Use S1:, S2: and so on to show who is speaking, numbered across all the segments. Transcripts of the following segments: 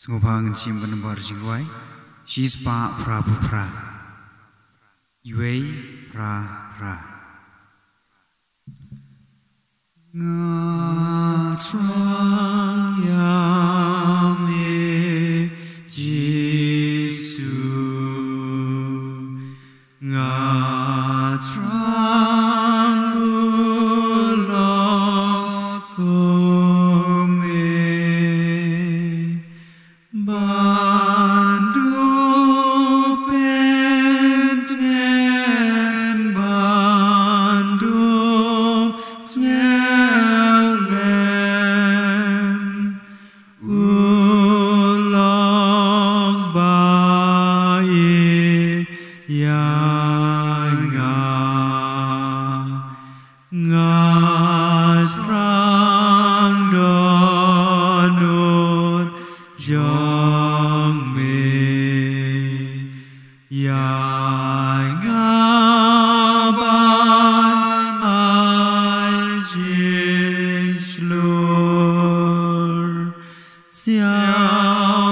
S1: Sngopang chim benbar jingwai, shispa prabu pra, yuei pra. Ngatrang yame Yesu, ngatrang ulok kome, bandu penten bandu ulang baik yang ngatrang donut jong me yang ngaban ai jingkyrkhu xiao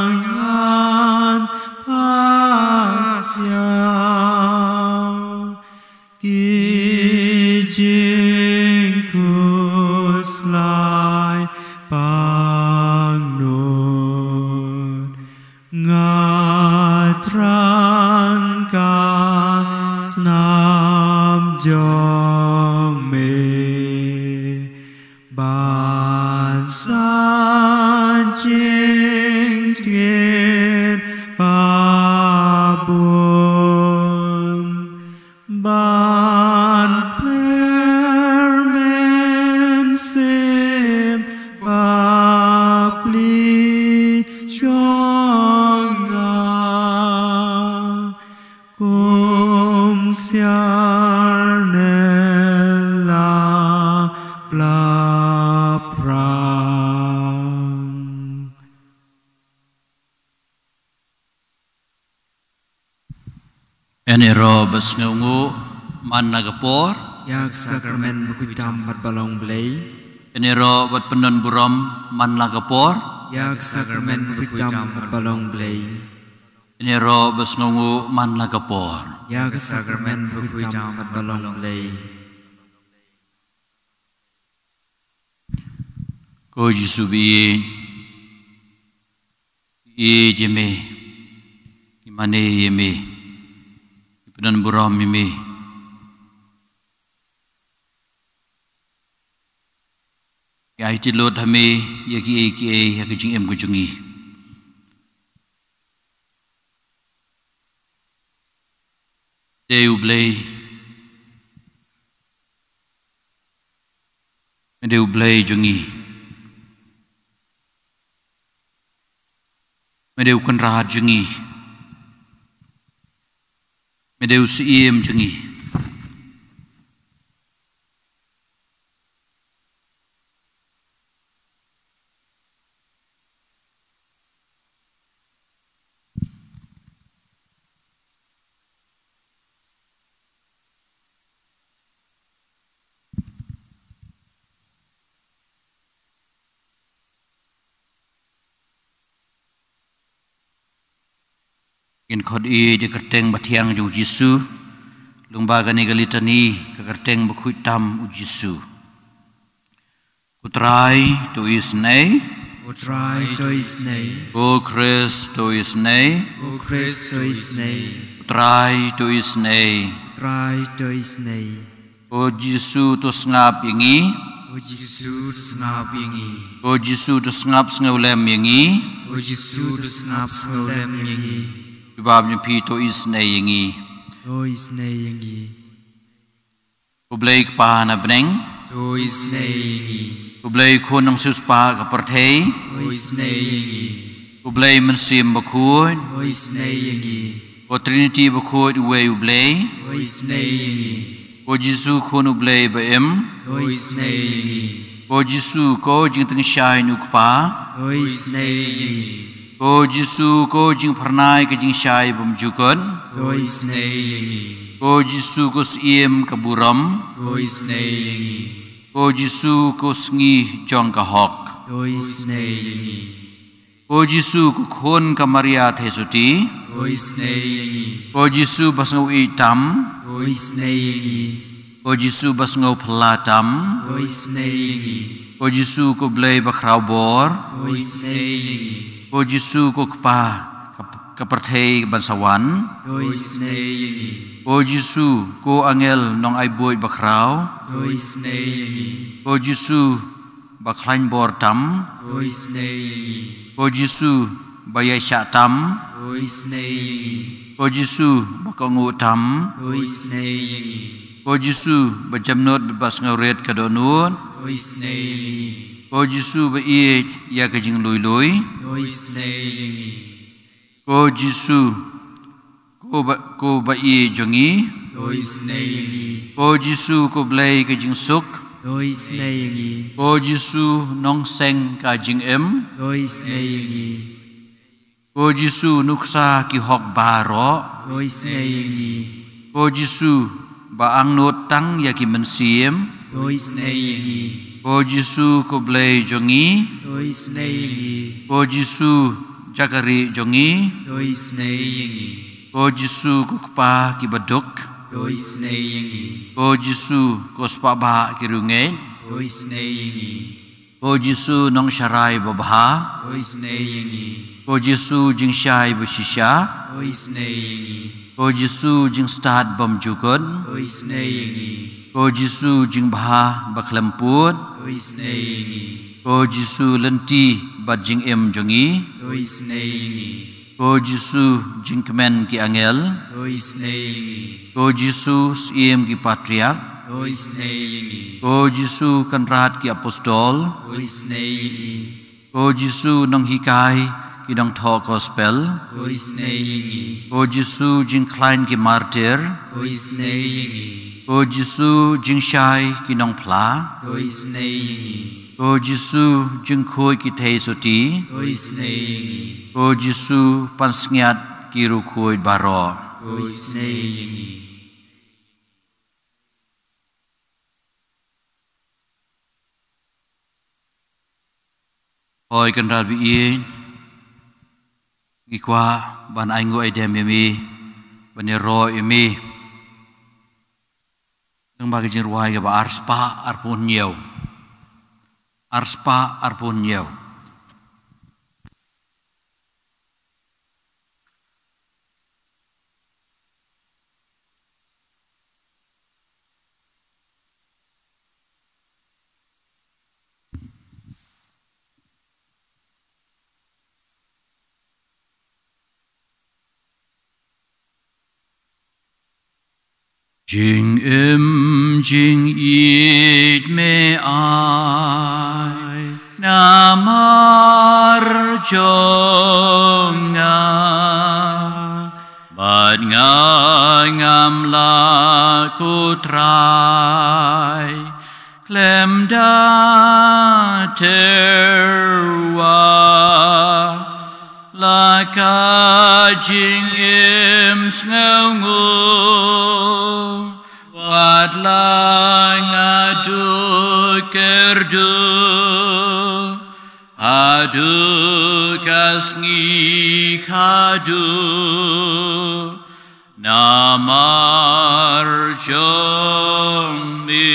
S1: bangan pasiao Jingkyrkhu slai pangnut ngatrang ka snam jong me ban san jing tien babun ban plermen sim babli chonga kum siarnella bla prang.
S2: Enero besngungu man nagapor
S1: Yak sakramen Bakhuid mat balong blei.
S2: enero bat penon buram man nagapor
S1: Yak sakramen Bakhuid mat balong blei.
S2: enero besngungu man nagapor
S1: Yak sakramen Bakhuid mat balong blei.
S2: ko Yesu bi jeme imane yeme penon buram yeme ya iti lot hame yaki eke yaki jing em kujungi deu blay jungi medeu kan rahat jungi medeu siem jungi in khodi de kerteng bathiang ju Yesu lungba gani galitani ka kerteng Bakhuid u Yesu utrai to is nei
S1: Utrai to is nei.
S2: o Christ to is nei
S1: O Christ to is nei.
S2: utrai to is nei
S1: Utrai to is nei.
S2: o Yesu to ngap yangi
S1: O Jesus ngap yangi.
S2: o Yesu to ngap ngolem yangi
S1: O Jesus ngap ngolem yangi.
S2: bab pi to is nei yangi
S1: To is nei yangi.
S2: o blake pa na breng
S1: To is nei yangi.
S2: o blake khon nang sus pa ka parthei
S1: To is nei yangi.
S2: o blake man sim Bakhuid
S1: To is nei yangi.
S2: o Trinity Bakhuid we u blake
S1: To is nei yangi.
S2: o Yesu khon u blake ba em
S1: To is nei yangi.
S2: o Yesu ko jing teng shai nu pa
S1: To is nei yangi.
S2: o Yesu ko jing pharnai ka jing shai bum jukon
S1: To is nei yangi.
S2: O Jisu kus iem kaburam
S1: Tôi snei ngi
S2: O Jisu kus ngi jong kahok
S1: Tôi snei ngi
S2: O Jisu ku khon ka Maria thesuti
S1: Tôi snei ngi
S2: O Jisu bas ngau itam
S1: Tôi snei ngi
S2: O Jisu bas ngau phalatam
S1: Tôi snei ngi
S2: O Jisu ku blei bakrau bor
S1: Tôi snei ngi
S2: O Jisu ku kpa kaperthei bansawan
S1: Tôi snei ngi
S2: O Jisu ku angel nong ai boi bakrau
S1: Tôi snei ngi
S2: O Jisu baklain bor tam
S1: Tôi snei ngi
S2: O Jisu bayai syak tam
S1: Tôi snei ngi
S2: O Jisu bakongu tam
S1: Tôi snei ngi
S2: O Jisu bajamnot bebas ngauret kadonut
S1: Tôi snei ngi
S2: O Jisu bai ya kajing lui lui
S1: Tôi snei ngi
S2: O Jisu ko bai jongi
S1: Tôi snei ngi
S2: O Jisu ko blai kajing suk
S1: Tôi snei ngi
S2: O Jisu nong seng kajing em
S1: Tôi snei ngi
S2: O Jisu nuksa ki hok baro
S1: Tôi snei ngi
S2: O Jisu ba ang not tang ya ki mensiem
S1: Tôi snei ngi
S2: O Jisu ko blai jongi
S1: Tôi snei ngi
S2: O Jisu jakari jongi
S1: Tôi snei ngi
S2: O Jisu ko kpa ki baduk
S1: Tôi snei ngi
S2: O Jisu ko spa ba ki runge
S1: Tôi snei ngi
S2: O Jisu nong sharai babha
S1: Tôi snei ngi
S2: O Jisu jing shai bashisha
S1: Tôi snei ngi
S2: O Jisu jing start bam jukut
S1: Tôi snei ngi
S2: O Jisu jing bha baklemput
S1: Tôi snei ngi
S2: O Jisu lenti bad jing em jongi
S1: Tôi snei ngi
S2: O Jisu jing kemen ki angel
S1: Tôi snei ngi
S2: O Jisu siem ki patriark
S1: Tôi snei ngi
S2: O Jisu kanrat ki apostol
S1: Tôi snei ngi
S2: O Jisu nong hikai ki dong tho gospel
S1: Tôi snei ngi
S2: O Jisu jing klein ki martyr
S1: Tôi snei ngi
S2: O Jisu jing shai ki nong pla
S1: Tôi snei ngi
S2: O Jisu jing khoi ki thei suti
S1: Tôi snei ngi
S2: O Jisu pansngiat ki ru khoi baro
S1: Tôi snei ngi
S2: Hoi kan ral bi in Gikwa ban ai ngo idem yami ban ro yami Nang bagi jing ruai ga ba arspa arpun nhiều Arspa arpun nhiều Jing jing it me ai namar jonga bad ngam la kutrai klem da terwa la ka jing sngu Wat la ngadu kerdu adu kasngi kadu namar jombi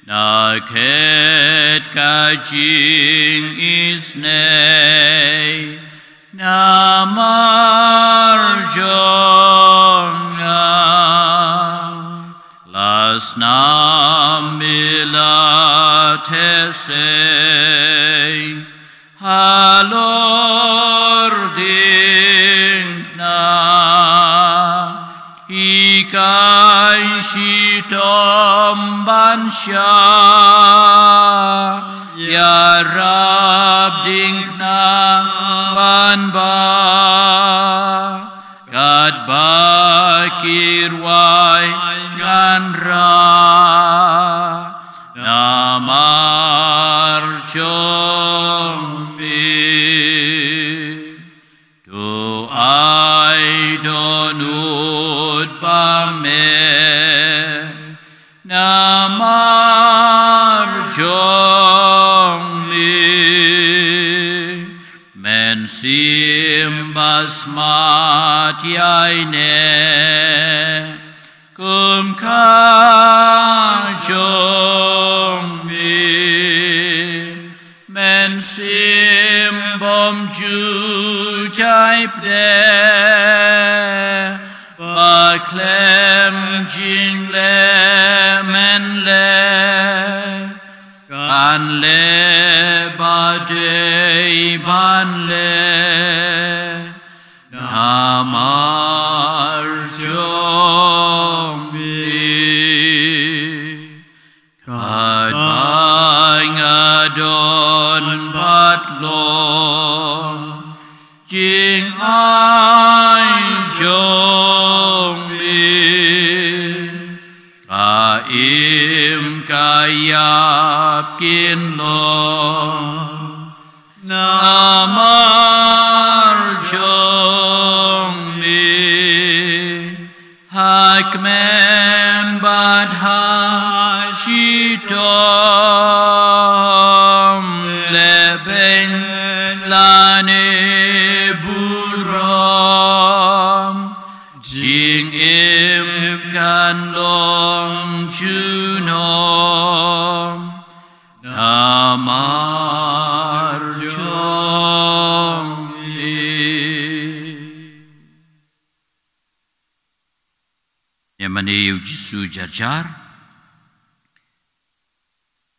S2: naket kajing isnei namar jonga Asnam bila tesei halor dinkna ikai shitom bansha ya rab dinkna banba gad bakir wai nganra namar chombi do I don't know sim basmat yai ne kum ka jong mi men sim bom ju chai pre ba klem jing le men le kan le ba de ban le namar jong mi kad bang adon bat lo jing ai jong mi ka im ka yap kin lo namar jong mi hakmen bad ha shi tom leben lane buram jing im kan long chunom namar jong Yamani Jisu jarjar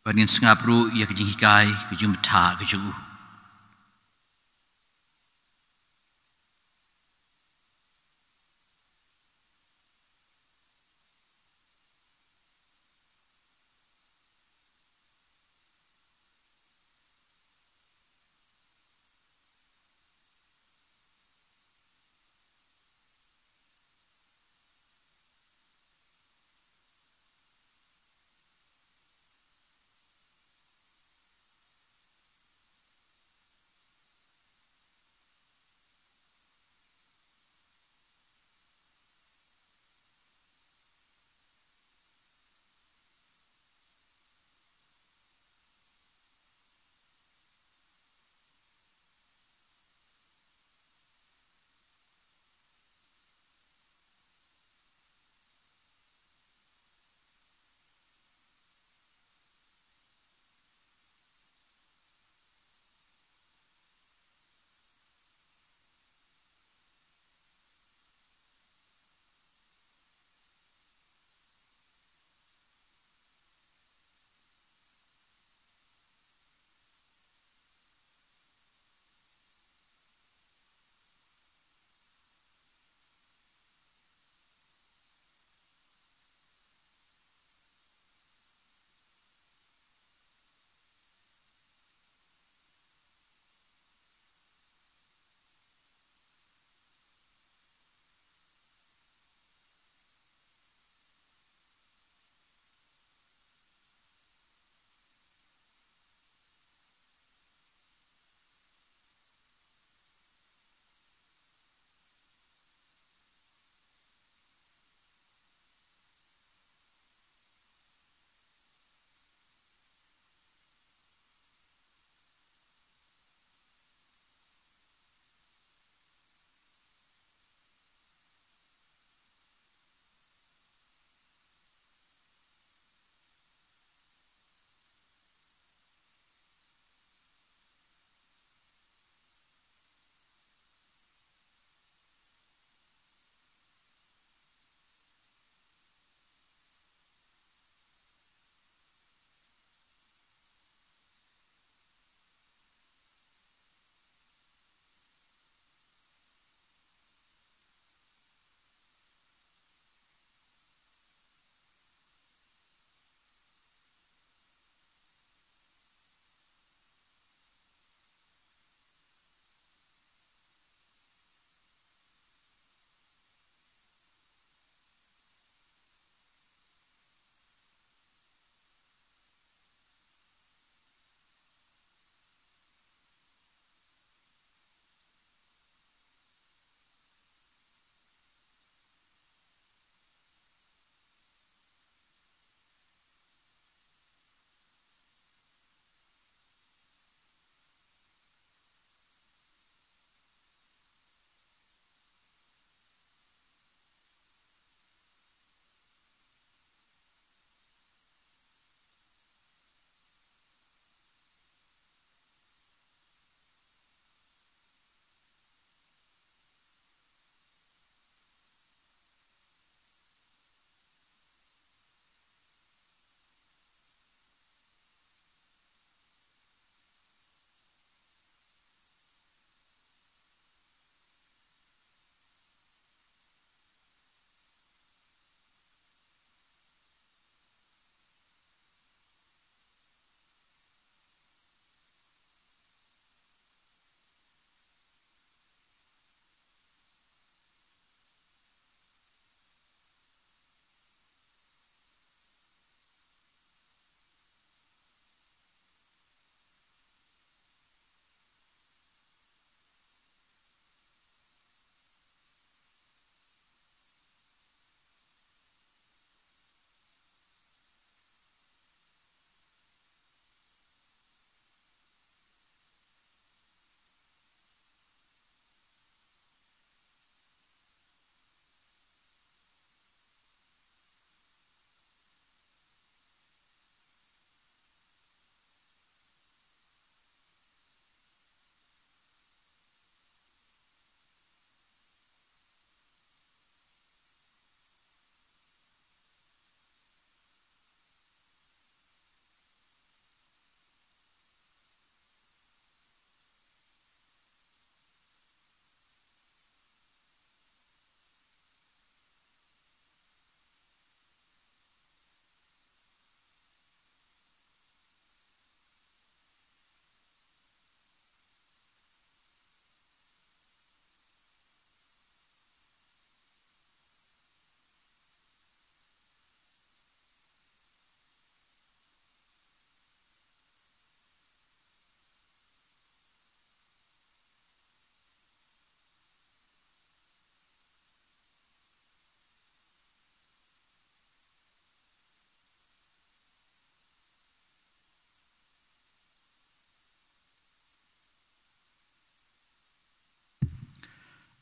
S2: Panin sengapru ia kejinghikai kejumta kejugu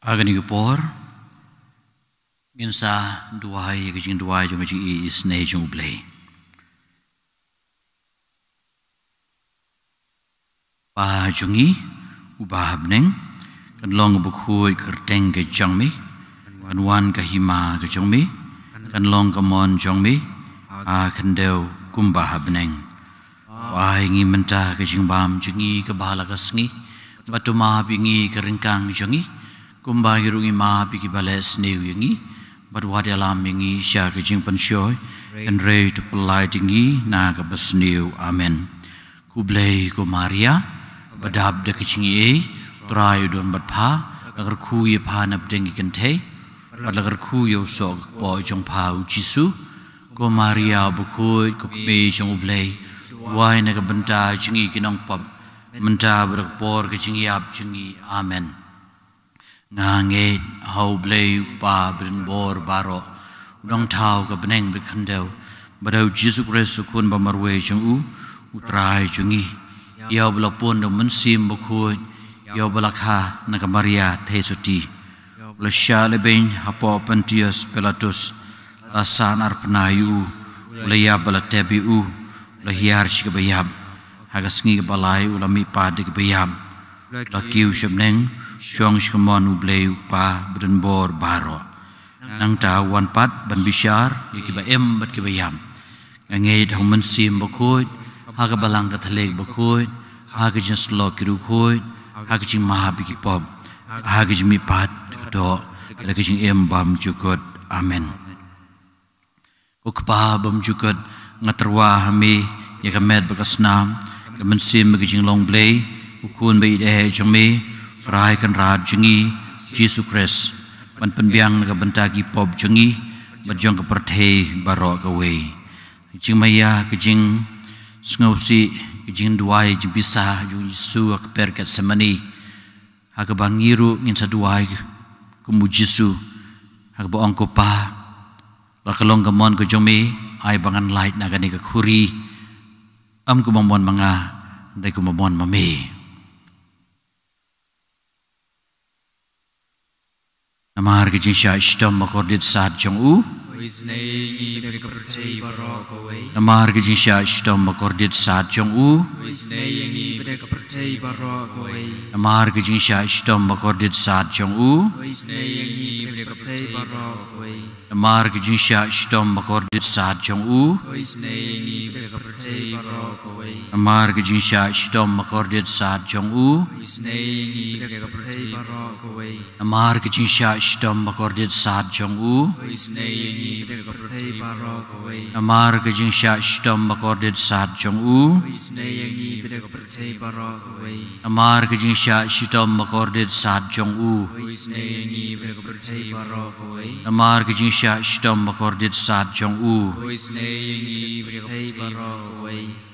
S2: agani gupor minsa duai gajing duai jong gajing is nei jong blei ba jongi ubah beneng kan long Bakhuid kerteng ke jangmi kan wan ka hima ke jangmi kan long ka mon jangmi a kan deu kumbah beneng wai ngi menta ke jingbam jengi ke bala ka sngi batu ma bingi ke ringkang jengi kumbah irungi ma bi ki bales neu yengi batu wadi alam yengi sya ke jing pensyoy kan rei tu pelai tinggi na ke besneu amen kublei ku Maria badab de kichingi trai don badpha agar khu ye pha nap dengi kente agar khu yo so po jong pha u Jisu ko Maria Bakhuid ko pe jong blei wai na ka banta jingi kinong pap menta brak por kichingi ap jingi amen ngange hau blei pa brin bor baro dong thau ka beneng brik khandeu badau Jisu Christ kun ba marwe jong u trai jingi yau belapun do mensim Bakhuid yau belakha naga Maria thesuti la shaleben hapo Pontius Pilatus asan arpnayu la ya balatebiu la hiar shikabayam hagasngi balai ulami padik bayam la kiu shabneng shong shkamon ubleu pa brenbor baro nang ta wan pat ban bishar yikiba em bat kibayam ngei thong mensim Bakhuid haga balang ka thalek Bakhuid haga jin slo kiru Bakhuid haga jin mahabi ki pom haga jin mi pat do la jin em bam jukot amen ko kpa bam jukot ngaterwa hami ya kamet bakasnam kamen sim ga jin long blei ukun be de jome frai kan ra jingi Jisu Christ ban penbiang ga bantagi pop jingi bajong ka perthei barok away jing maya ka jing sngosi jing duai jing bisa jung Yesu ak perkat semani aga bangiru ngin sa duai kumu Yesu aga ba angko pa la kalong gamon ko jomi ai bangan light na gani ka khuri am ko mamon manga dai ko mamon mame namar ke jing sha ishtam makordit sat jong u namar ke jing sha ishtam makordit sat jong u namar ke jing sha ishtam makordit sat jong u namar ke jing sha ishtam makordit sat jong u namar ke jing sha ishtam makordit sat jong u namar ke jing sha ishtam makordit sat jong u namar ke jing sha ishtam makordit sat jong u namar ke jing sha ishtam makordit sat jong u namar ke jing sha ishtam makordit sat jong u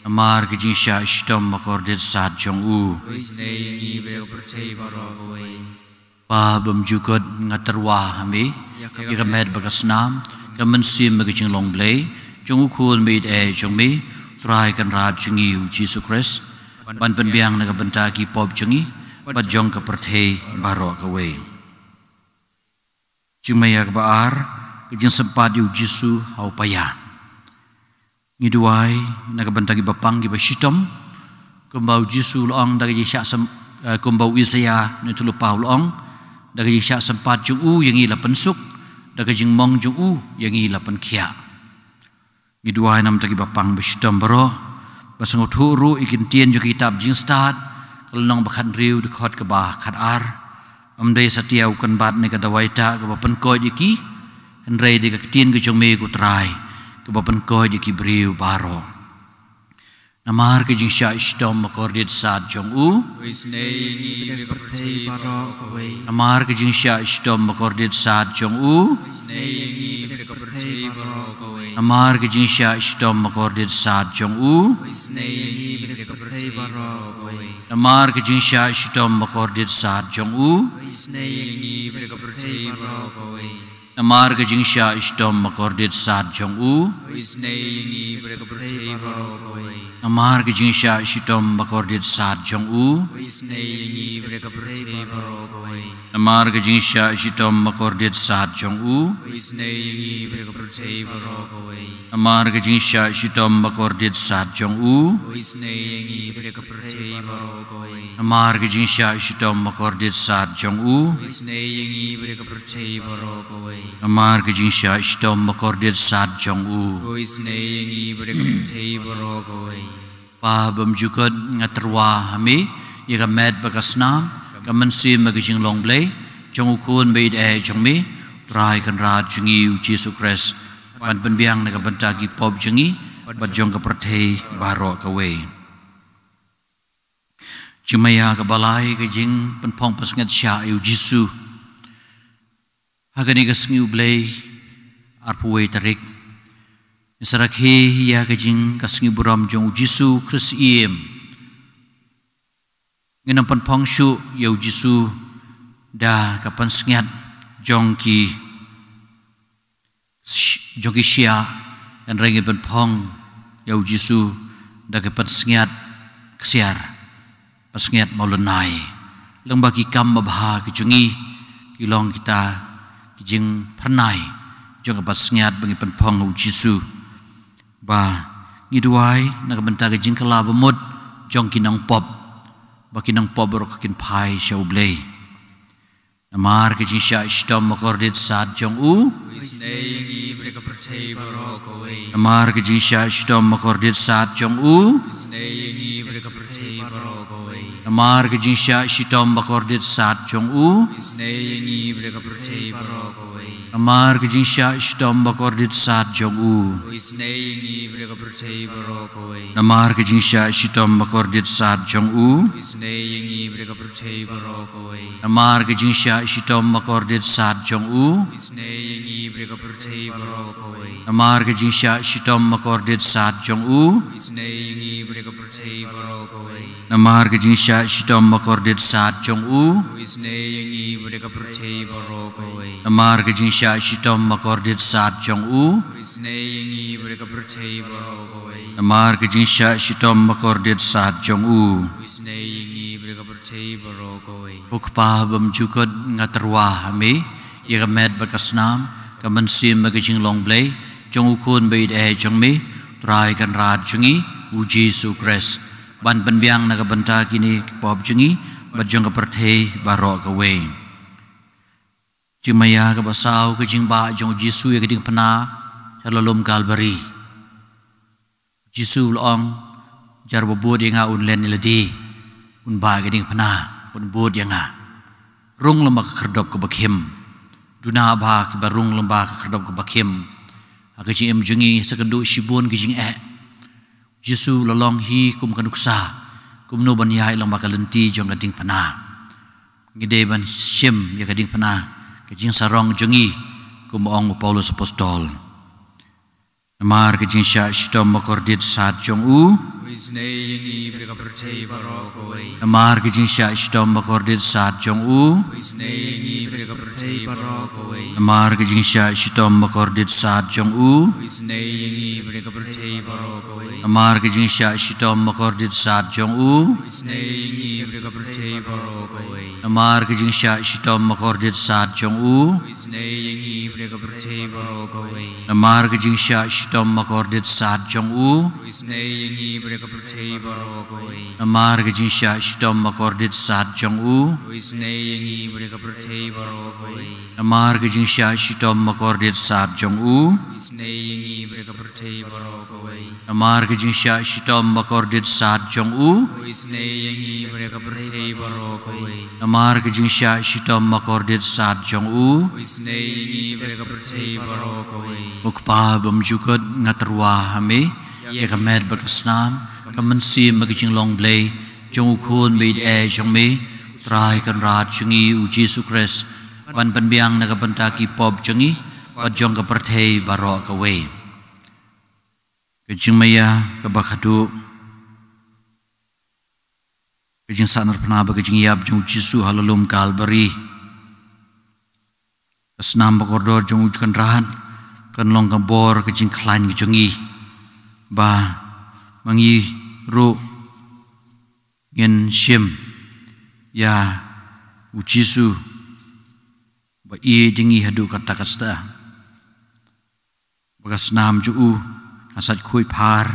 S2: namar ke jing sha ishtam makordit sat jong u pa bam jukot ngaterwa hami ikamet bakasnam kamensim magijing long blei jong ukul mid e jong mi frai kan rab jingi Jisu Christ ban penbiang naga bentaki pop jingi bat jong ka perthei barok away jumaya ka baar kejing sempat yu Jisu hau paya ngiduai naga bentaki bapang gi bashitom kumbau Jisu loong dagi syak kumbau Isaya ni tulu pau loong dagi syak sempat jung u yang ila pensuk dagi jing mong jung u yang ila penkia ngiduai nam dagi bapang bashitom baro basangot huru ikin tien jo kitab jing start kalong bakhan riu dekhot ke bah khat ar amdai satia ukan bat ne ka dawaita ke bapan ko diki henrei de ka tien ke jong me ku trai ke bapan ko diki briu baro namar ke jing sha ishtom makordit sat jong u namar ke jing sha ishtom makordit sat jong u namar ke jing sha ishtom makordit sat jong u namar ke jing sha ishtom makordit sat jong u Namar ke jing sha istom makordit sat jong u. Namar ke jing sha istom makordit sat jong u. Namar ke jing sha istom makordit sat jong u. Namar ke jing sha istom makordit sat jong u. Namar ke jing sha istom makordit sat jong u. Namar ke jing sha istom makordit sat jong u. Pa bam jukot ngaterwa hami ika med bakasnam kamansi magijing long blay jong ukun beid jong mi try kan rat jungi Jesu Christ pan penbiang naga bantagi pop jungi bat jong ka perthei baro ka we Jumaya ka balai ka jing penpong pasngat sha yu Jesu hagani ka sngiu blay arpuwe tarik Sarakhe ya ka jing ka sngiu buram jong Jesu Christ iem nginam penpong shu yu Jesu da ka pansngat jong ki shia dan rengi penpong yu Jesu da ka pansngat kesiar pasngat maulunai lang bagi kam mabha ki jungi kilong kita ki jing pernai jong ka pasngat bagi penpong yu Jesu ba ngiduai na ka banta ka jing kala bamut jong kinang pop bakinang pobro kakin pai shaublay namar ke jinsha istom makordit sat jong u namar ke jinsha istom makordit sat jong u namar ke jinsha istom makordit sat jong u namar ke jinsha istom makordit sat jong u namar ke jinsha istom makordit sat jong u namar ke jinsha istom makordit sat jong u namar ke jinsha istom makordit sat jong u namar ke jinsha istom makordit sat jong u namar ke jinsha istom makordit sat jong u namar ke jinsha istom makordit sat jong u Ukpa bam jukot ngaterwa hami ika med bakasnam kamansim magijing long blay jong ukun beid jong mi try kan rat jungi u Jesu Christ ban penbiang naga banta kini pop jungi bat jong ka perthei baro ka we Jimaya ka basaw ka jing ba jong Jesu ya kading pana chalalom Calvary Jesu long jar bobod nga unlen iladi un ba kading pana un bod nga rung lamba ka kerdop ka bakhim duna ba ki barung lamba ka kerdop ka bakhim aga jing jungi sakandu shibun ki jing Jesu lalong hi kum kanuksa kum no ban yai lamba ka lenti jong kading pana ngide ban shim ya kading pana ka jing sarong jungi kum ong Paulus apostol namar ka jing sha shtom makordit sat jong u namar ke jinsha istom makordit sat jong u namar ke jinsha istom makordit sat jong u namar ke jinsha istom makordit sat jong u namar ke jinsha istom makordit sat jong u namar ke jinsha istom makordit sat jong u namar ke jinsha istom makordit sat jong u namar ke jinsha istom makordit sat jong u namar ke jinsha istom makordit sat jong u namar ke jinsha istom makordit sat jong u ukpa bam jukot ngaterwa hami ya kamed bakasnam kamansim magijing long blay jong ukun beid jong mi try kan rat jungi u Jesu Christ ban penbiang naga bantaki pop jungi bat jong ka perthei baro ka we kejing maya ka bakhadu kejing sanar pna ba kejing yab jong Jesu halalum Calvary Senam bakordor jong ujukan rahan kan long kabor ke jingklain ke jongi ba mangi ru ngin shim ya ujisu ba ie jengi hadu kata kasta bagas nam juu kasat kui par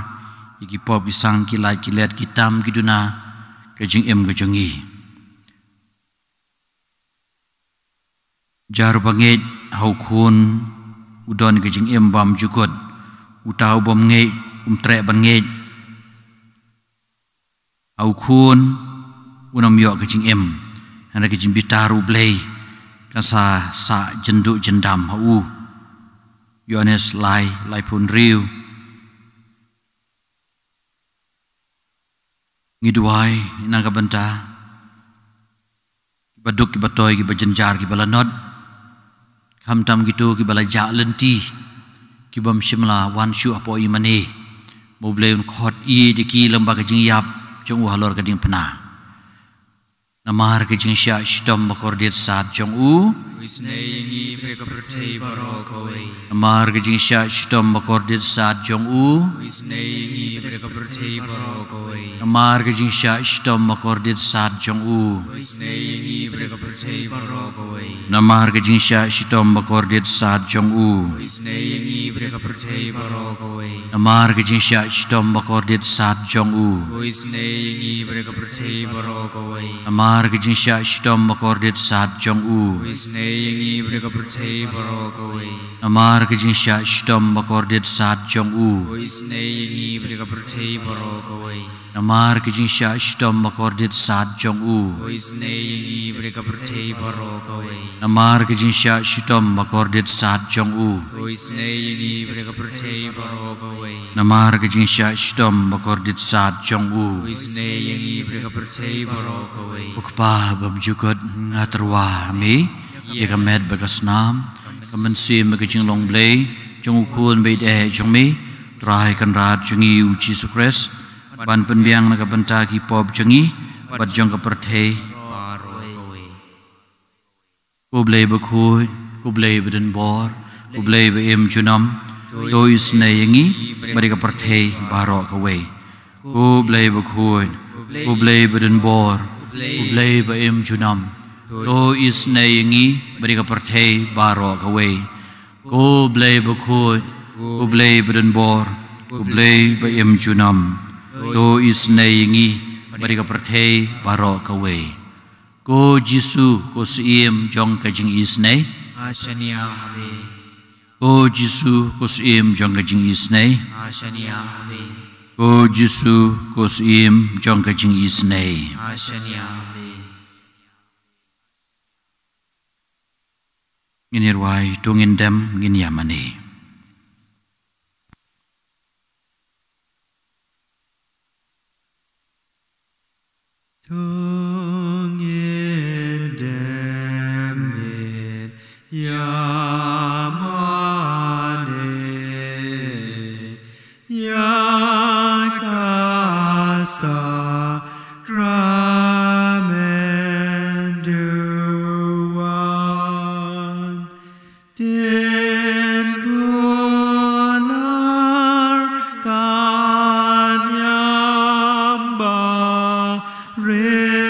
S2: iki pop isang kilai kilet kitam kiduna ke jing ke jongi jar banget hau kun udon ke jing bam jukot utau bam ngai tre banget hau kun unam yo ke jing ana ke jing bitaru blai kasa sa jendu jendam hau yones lai pun riu ngiduai naga benta baduk ki batoy ki bajenjar ki balanod hamtam gitu ki balaja lenti ki bam shimla wan shu apo imani moble khot i de ki lembaga jing yap jong halor ka ding pena namar ke jing sha stom bakordit sat jong u
S1: Wisnayingi brekapertay barokaway.
S2: namar ke jing sha stom bakordit sat jong u
S1: Wisnayingi brekapertay barokaway.
S2: namar ke jing sha stom bakordit sat jong u
S1: Wisnayingi brekapertay barokaway.
S2: namar ke jing sha stom bakordit sat jong u
S1: Wisnayingi brekapertay barokaway.
S2: namar ke jing sha stom bakordit sat jong u
S1: Wisnayingi brekapertay barokaway.
S2: namar ke jing sha stom bakordit sat jong u
S1: Wisnayingi brekapertay barokaway.
S2: namar ke jing sha stom bakordit sat jong u
S1: Wisnayingi brekapertay barokaway.
S2: namar ke jing sha stom bakordit sat jong u
S1: Wisnayingi brekapertay barokaway.
S2: namar ke jing sha stom bakordit sat jong u
S1: Wisnayingi brekapertay barokaway.
S2: namar ke jing sha stom bakordit sat jong u
S1: Wisnayingi brekapertay barokaway.
S2: ukpa bam jukot ngaterwa mi ye kamet bagas nam kamansi me ke jing long blai jong ukun be de jong mi trai kan rat jungi u Jesus Christ ban penbiang naga benta ki pop jungi bat jong ka perthei
S1: Barokaway.
S2: ko blai bakhuid ko blai beden bor ko blai be junam to is nayangi bari ka perthei barok away ko blai bakhuid ko blai beden bor ko blai be junam to is nayangi bari ka perthei barok away ko blai bakhuid ko blai beden bor ko blai be junam to is nayangi bari ka perthei barok away ko Jisu ko sim jong ka jing is nay
S1: Ashania Habe.
S2: ko Jisu ko sim jong ka jing is nay
S1: Ashania Habe.
S2: ko Jisu ko sim jong ka jing is nay
S1: Ashania Habe.
S2: nginirwai tungin dem ngin yamani
S1: Tungin demin yamane yakasa kramenduan din kular kanyamba re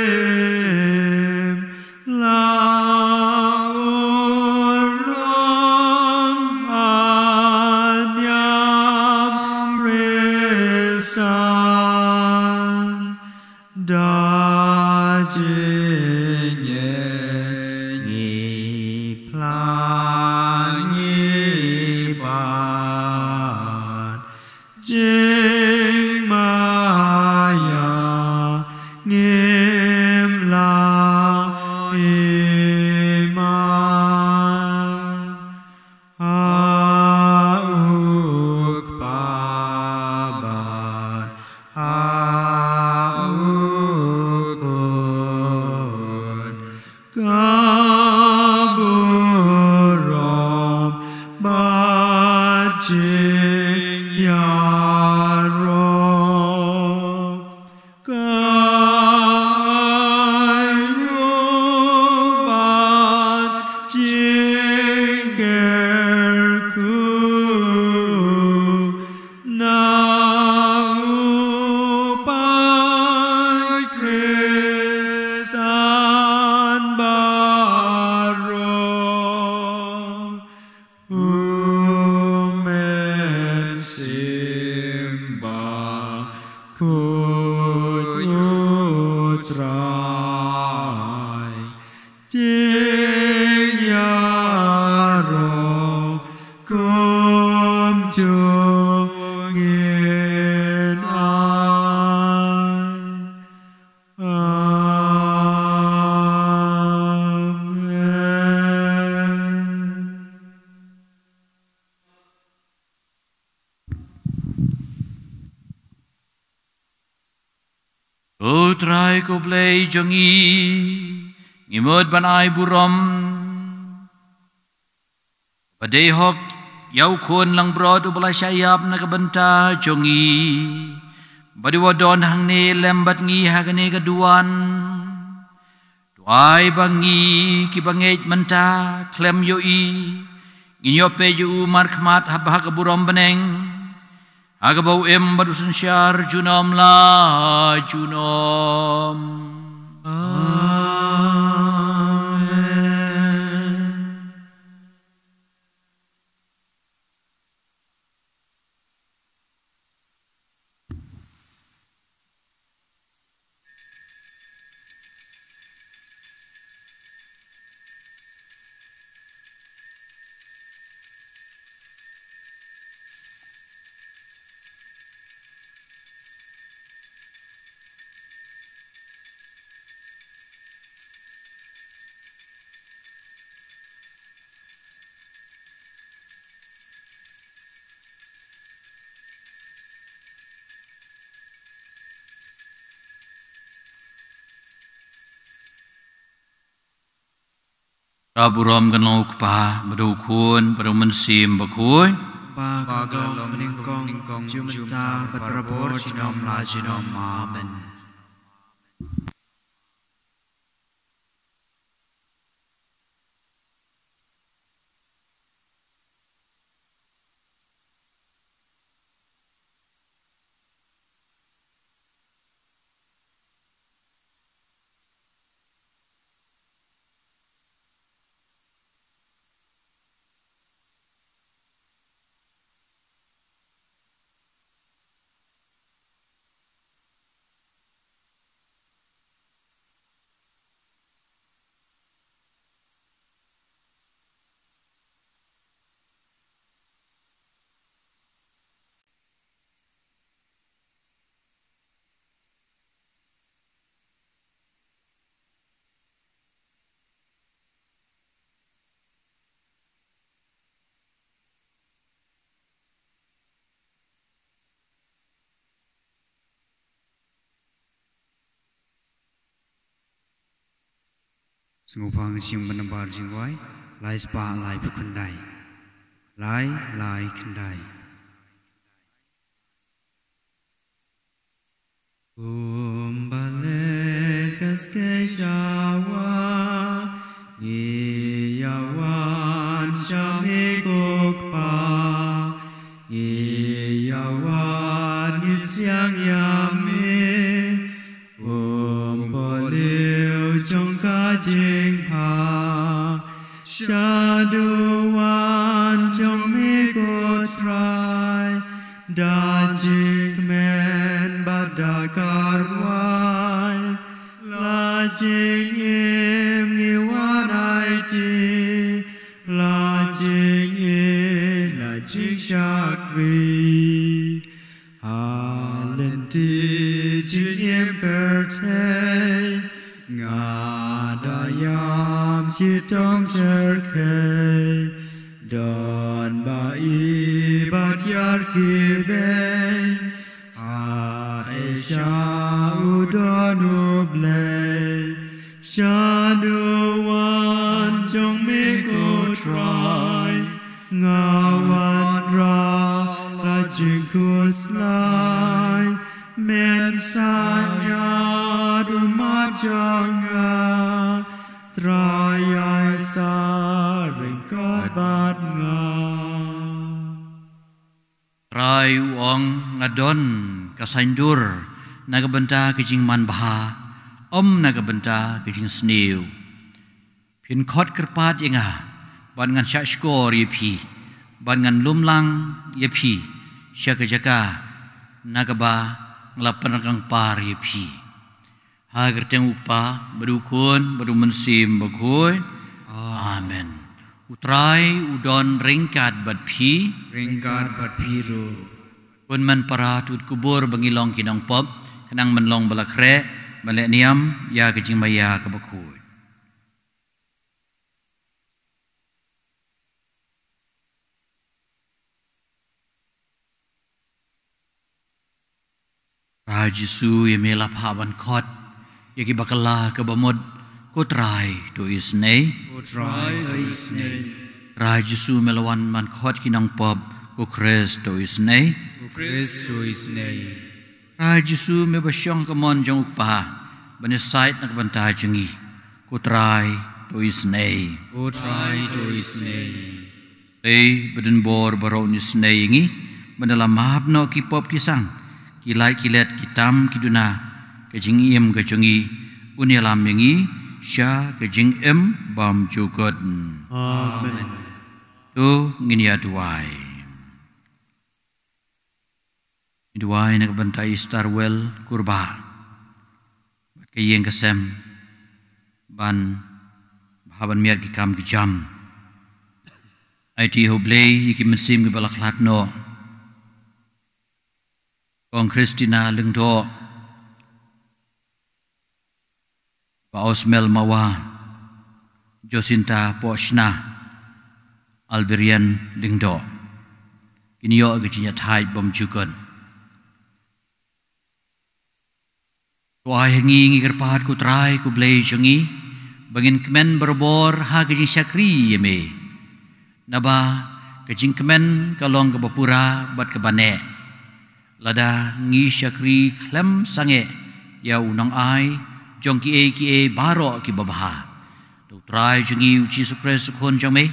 S2: Utrai ko play jongi ngimod ban ai burom padai hok yau kun lang brod ubala syayap nakabenta jongi badi wadon hang ne lembat ngi hagane kaduan tuai bangi ki bangej menta klem yoi nginyope ju umar khmat habah kaburom beneng agabau em badusun syar junom la junom. Raburam kan lauk pa badukun pada mensim bakui
S1: Bagong meningkong jumta berprabor jinom la jinom. Amen.
S3: Sengupang siang menembar jingwai, lai spa lai pukendai, lai kendai. Balik keske jawa, ngiyawan syamikuk pa, ngiyawan isyang yame. Jing pa shaduan jong me go try da jing men badakarwai la jing im ni wanai ti la jing in la jing shakri alenti jing im birthday Ngadayam sitong cerke Don bai batyar kibeng Aisyah udon ublay Shaduwan jong miko try Ngawan ra la jingkyrkhu slay Men sanya dumajanga Trayai saring kabat nga
S2: Rai uong ngadon kasaindur nagabenta kijing man baha nagabenta kijing snew Pin khot kerpat inga ban ngan syak skor yepi ban ngan lumlang yepi syak jaka nagaba ngelapan kang par yepi hagar teng upa badukun badu mensim bagoi amen utrai udon ringkat bad pi
S3: ro
S2: pun man para tut kubur bangilong kinong pop kanang menlong balakre balek niam ya kejing maya ke Bakhuid Rajisu yemelap haban kot yaki bakala ke bamod ko try to isne
S1: Ko try to isne.
S2: Rai Jesu melawan man khot kinang pop ko Kristo isne
S1: Ko Kristo isne.
S2: Rai Jesu me basyong kamon jong ukpa bani sait nak banta jengi ko try to isne
S1: Ko try to isne.
S2: Ei beden bor barau ni isne ingi bandalam mahap no ki pop kisang kilai kilet kitam kiduna kejing iem kejongi unialam ingi sya kejing em bam jukot
S1: Amen.
S2: tu ngini aduai Iduai nak bantai starwell kurba bat kayeng kesem ban haban miat ki kam ki jam IT hoblei ki mensim ki balaklat no Kong Christina lengdo Paosmel mawa Josinta Poshna Alverian lengdo Kinyo ke thai bom jukon Tuai hengi kerpahat ku trai ku blei jongi bangin kemen berbor ha kejing syakri yeme naba kejing kemen kalong ke bapura bat ke bane lada ngi syakri klem sange ya unang ai jong ki e baro ki babha tu trai jongi uci supres sukon jome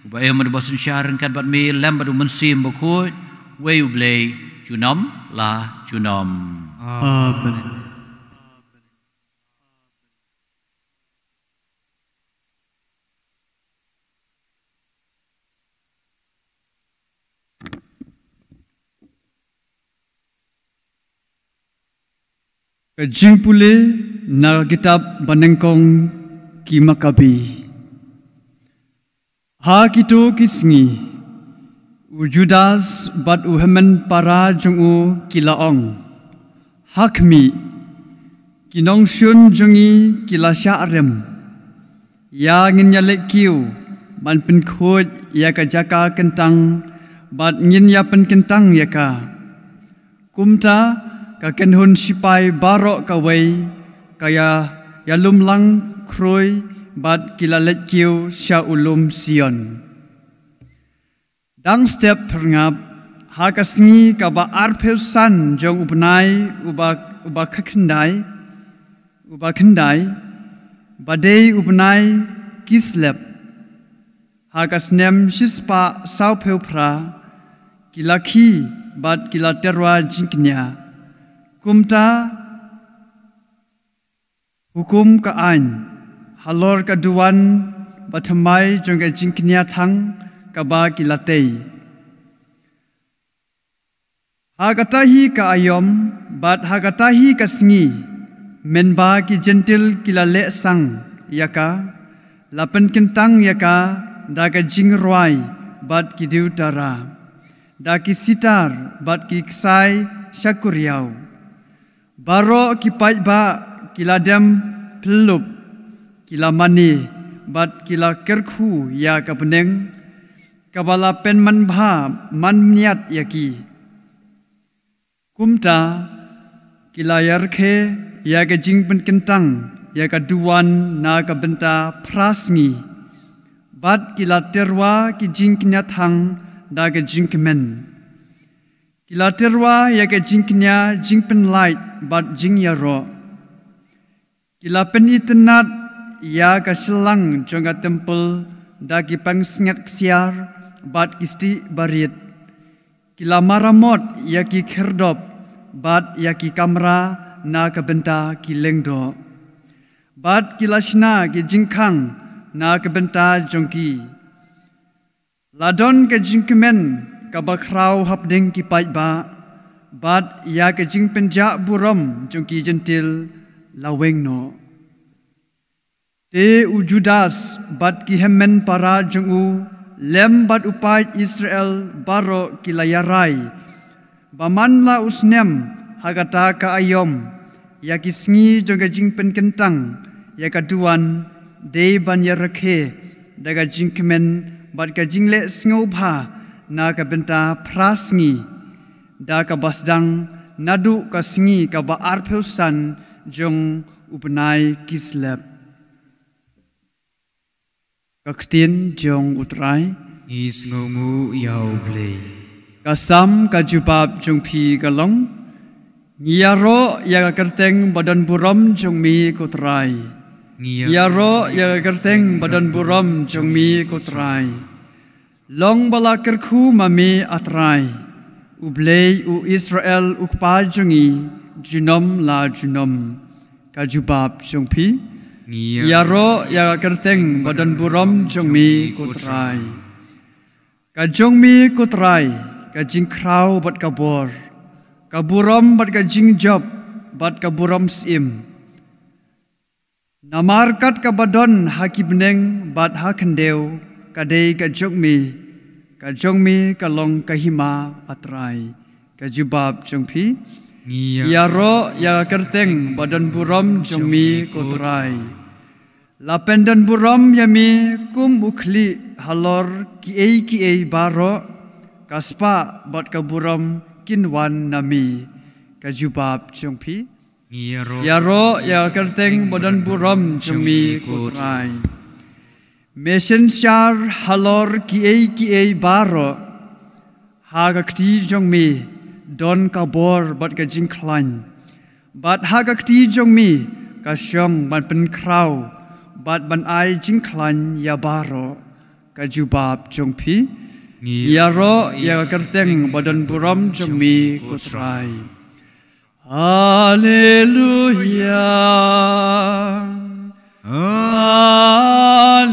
S2: ubae man basun syaran kan bat me lem badu mensim bakhuid we blei junom la junom
S1: Amen.
S4: Jingpule na kitab Banengkong ki Makabi ha kito kisngi Judas bat uhemen para jungu kilaong hakmi kinong syun jungi kila syarem ya ngin yalek kiu ban pen khoj ya ka jaka kentang bat ngin ya pen kentang ya ka kumta ka kenhun sipai barok kawai kaya yalum lang kroi bat kilalet kiu sya ulum sion dang step perngap ha kasngi ka ba arpeusan jong upnai uba khakhendai badei upnai kislep ha kasnem shispa saupeupra kilaki bat kilaterwa jinknya kumta hukum ka ain halor ka duan bathamai jongga jingknya thang ka ba kilatei hagatahi ka ayom bat hagatahi ka sngi menba ki gentil kilale sang yaka lapen kentang yaka daga jingrwai bat ki diutara da ki sitar bat ki ksai syakuriau Baro ki ba kiladem pelup kila mani bat kila kerkhu ya ka peneng kabala pen man niat yaki kumta kila yarkhe ya ka jingpen kentang ya ka duan na ka benta prasngi bat kila terwa ki jingknya thang da ka jingkemen kila terwa ya ka jingknya jingpen light bat jingyaro kila pen itenat ya ka Shillong jonga temple da ki pangsngat ksiar bat kisti barit kila maramot ya ki kherdop bat ya ki kamera na ka benta ki lengdo bat kila shna ki jingkhang na ka benta jongki ladon ka jingkemen ka bakrau hapdeng ki ba bat ya ke jing penja buram jongki gentil laweng no te ujudas bat ki hemen para jongu lem bat upai Israel baro kilayarai bamanla usnem hagata ka ayom ya ki sngi jongga jing pen kentang ya ka duan de ban ya rakhe daga jing kemen bat ka jingle sngoba na ka benta prasngi da ka basdang nadu ka sngi ka ba arpeusan jong upanai kislep kaktin jong utrai
S1: is ngongu yau play
S4: kasam kajubab jong pi galong ngiyaro ya kerteng badan buram jong mi kutrai ngiyaro ya kerteng badan buram jong mi kutrai long bala kerkhu mami atrai ublei u Israel ukpa jongi junom la junom kajubab jong pi ngiyaro ya kerteng badan buram jong mi kutrai kajong mi kutrai kajingkyrkhu bat kabor kaburam bat kajingjob bat kaburam sim namarkat kabadon hakibneng bat hakendeu kadei kajong mi kalong kahima atrai kajubab jongpi yaro ya kerteng badan buram jong mi kutrai lapendan buram yami kum ukhli halor ki baro kaspa bat kaburam kinwan nami kajubab jongpi yaro ya kerteng badan buram jong mi kutrai messenger halor ki baro hagakti jong mi don kabor bat kajingklan bat hagakti jong mi kasyong bat penkrau bat ban ai jingklan ya baro kajubab jongpi yaro ya kerteng badan buram jong mi kutrai haleluya haleluya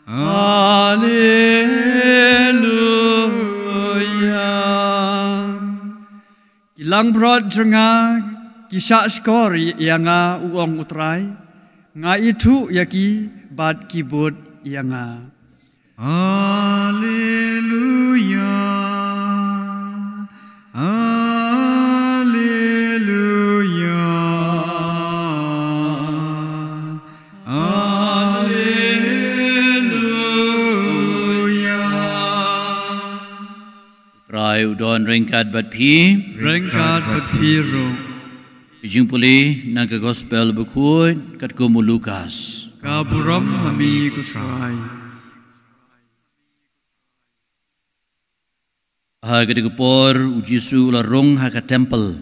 S4: haleluya kilang brod jenga kisah skor yanga uong utrai nga itu yaki bat kibut yanga
S1: Haleluya Haleluya Haleluya
S2: Rai udon ringkat bat pi
S4: ro
S2: Jingpuli nang ke gospel Bakhuid kat kumu Lukas
S4: kaburam hami kusrai
S2: ha ke por ujisu larung ha ka temple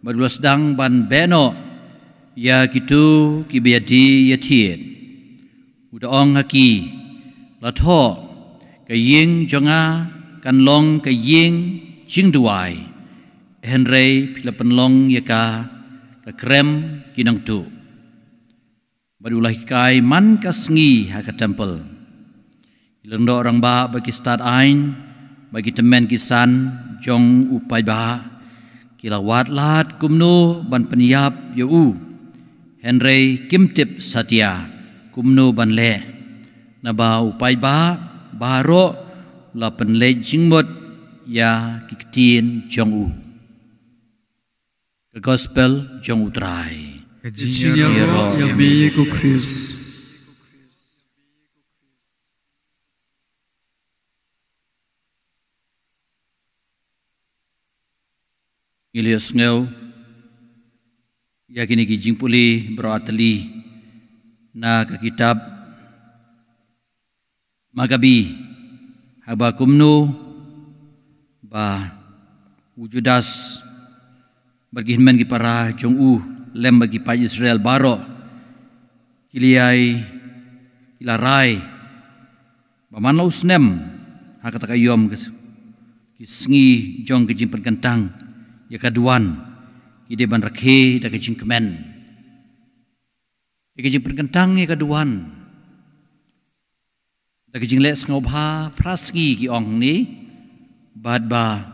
S2: badwas dang ban beno ya kitu kibiati yathiet udaong haki latho ka ying jonga kan long ka ying jingduai henrei pilapan long yaka ka krem kinang tu badulah kai man kasngi ha ka temple ilang do orang ba bagi start ain bagi temen kisan jong upai ba kilawat lat kumno ban peniap yau henrei kimtip satya kumno ban le na ba upai ba baro la pen le jingmot ya kiktin jong u the gospel jong utrai
S4: Jingkyrkhu yami ku Chris
S2: Ilias ngeu yakini ki jingpuli beratali na ka kitab Magabi haba kumnu ba wujudas bergihiman ki para jong u lem bagi pa Israel baro kiliai kilarai baman lau snem hakata kayom kisngi jong ke jimpan kentang ya kaduan ide ban rakhe da ke jingkemen ke jimpan kentang ya kaduan da ke jingle ngobha praski ki ong ni bad ba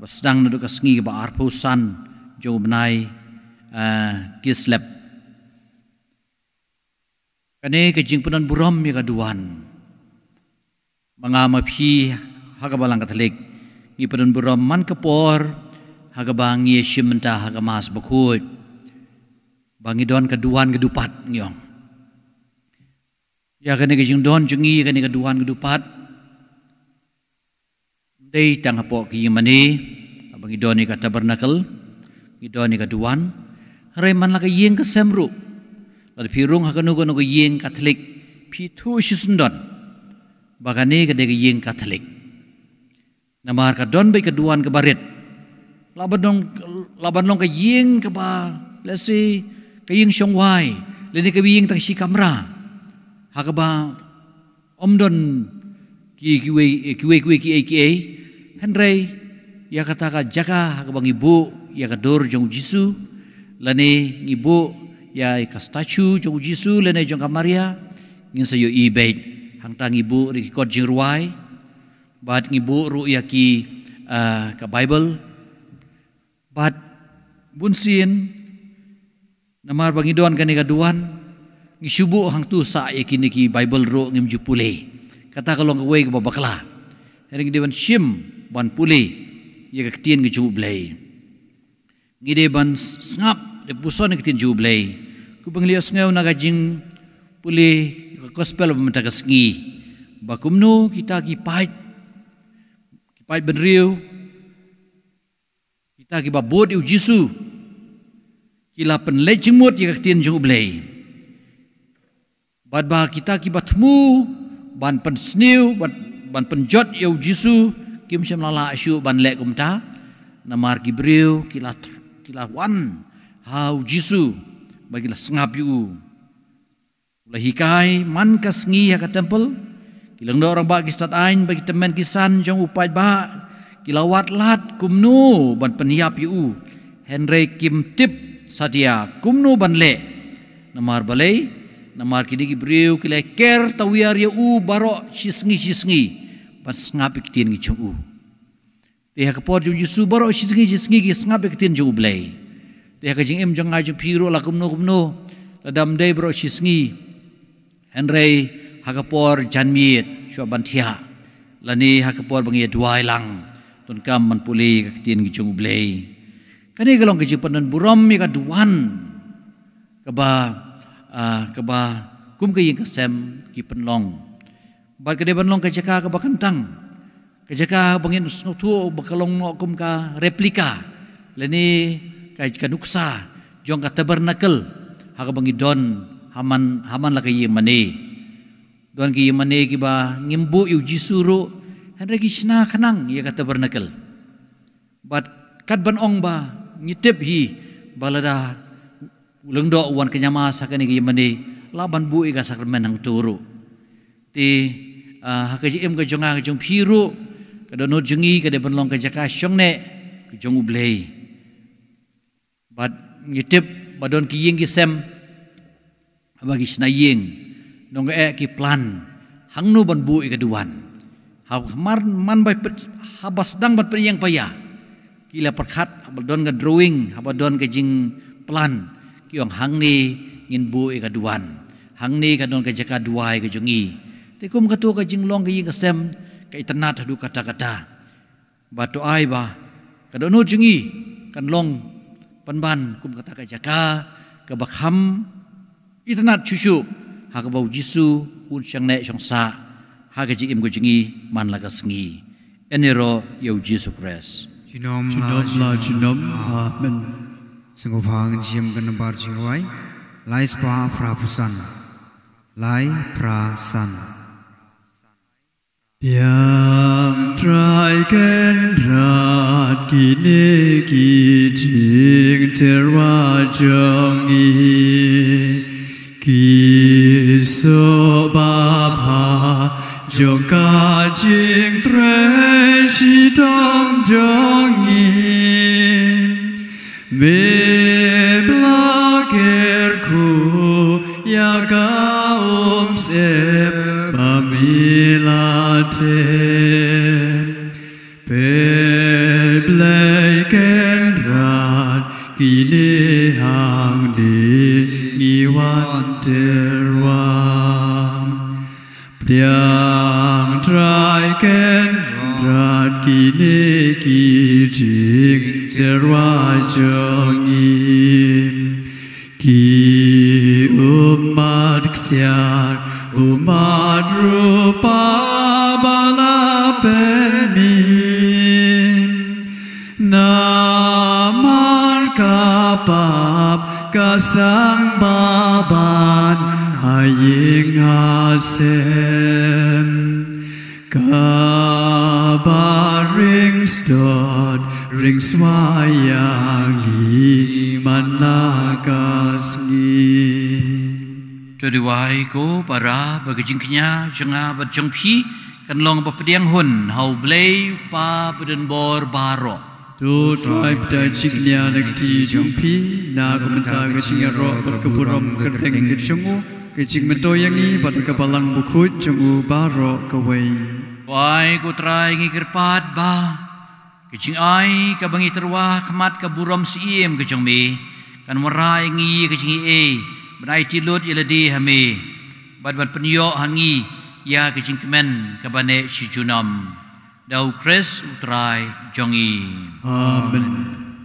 S2: basdang nadu kasngi ba arpusan jo benai kislep kane ke jingpanan buram ya kaduan mangama phi hagabalang katolik ngi padan buram man kapor hagabang Yesus mentah hagamas Bakhuid bangi don keduan kedupat nyong ya kane ke jing don jengi kane keduan kedupat dei tang hapo ki mani bangidoni ka tabernacle ngidoni ka duan reman la ka yeng ka semru la pirung ha ka nugo yeng Katolik pi thu shisundon bagane ka de yeng Katolik namar ka don bai ka duan ka baret laban long ka yeng ka ba let's say ka yeng shongwai leni ka yeng tang si kamra ha ka ba omdon ki Henry ya kata ka jaka ha ka bang ibu ya ka dor jong Jisu lani ibu ya ka statue jong Jisu lani jong ka Maria ngin sayo ibet hang tang ibu ri kod jingruai bat ibu ru ya ki ka Bible bat bunsin namar bangidon kani ka duan ngisubu hang tu sa ya kini ki Bible ru ngim jupule kata kalong ka way ka babakla hering dewan shim ban pule ya ka tien ke jublay ngide ban ngap de puson ke tien jublay ku banglios ngau na gajing pule gospel bamta ka sngi bakumno kita ki pait benriu kita ki babot yu Jisu kila pen lejimut ya ka tien jublay bad ba kita ki batmu ban pen sniu ban penjot yu Jisu kim syam lala asyu ban lek kumta namar gibriu kila wan hau Jisu bagi la sengap yu lahikai man kasngi ya ka temple kilang do orang ba kistat ain bagi temen kisan jong upai ba kila wat lat kumnu ban peniap yu Henry kim tip sadia kumnu ban le namar balai namar kidi gibriu kila ker tawiar yu baro sisngi pas ngap ikitin gi chung u te ha kapor jung Jisu baro sisngi gi ngap ikitin jung blai te ha jing em jong nga jung piro la kumno ladam dei baro sisngi Henry ha kapor janmiet sho bantia lani ha kapor bangi duai lang ton kam man puli ikitin gi chung blai kani galong gi panan buram mi ka duan ka ba kum ka ying ka sem ki penlong bat ka deban long ka jaka ka bakantang ka jaka bangin snotu bakalong no kum ka replika leni ka nuksa jong ka tabernacle ha ka bangi don haman la ka yemane don ki yemane ki ba ngimbu yu Jisuru henry ki sna khanang ya ka tabernacle bat kat ban ong ba ngitep hi balada lengdo wan kenyama sakani ki yemane laban bu ka sakramen hang turu ti hakaji em ka jonga ka jong phiru ka dono jengi ka de banlong ka jaka shongne ka jong ublei bat ngitip badon ki ying ki sem bagi snaying nong ki plan hangnu ban bu ka duan man bai habas dang bat yang paya kila perkhat badon ka drawing badon ka jing plan ki ong hangni ngin bu ka duan hangni ka don ka jaka duai ka jongi tikum katu ka jinglong ka ying kasem ka itanat hadu kata-kata batu ai ba kadonu jingi kan long panban kum kata ka jaka ka bakham itanat chuchu ha ka bau Jisu un chang ne chong sa ha ka jing im go jingi man la ka sngi enero yo Jisu Christ
S3: Chinom
S4: amen
S3: sengopang jim kan bar jingwai lai spa prapusan lai prasan
S4: yang trai ken rat kini ki jing terwa jong i ki so ba pa jong ka jing tre shi tong jong i me bla ker ku ya ga se Bamilate Pebleken rat kini hang di ngiwan terwam Priang trai ken rat kini kijing terwa jongim Ki umat ksiar umat rupa bala pemin Namar kapap kasang baban haying hasem kabaring stod ring swayangi managasngi
S2: Tudiwai ko para bagajingknya jenga berjengpi kan long bapediang hun hau blay pa beden bor baro
S4: Tu tribe da jingnya nakti jumpi na kumenta gajingnya ro berkeburom kerteng gejungu gejing metoyangi pada kebalang Bakhuid jungu baro kawai
S2: Wai ko try ngikir pat ba Kecing ai kabangi terwa kemat kaburam siem kecing me kan merai ngi kecing e benai tilut iladi hame bad penyo hangi ya kecing kemen kabane sijunam dau kres utrai jongi
S4: Amen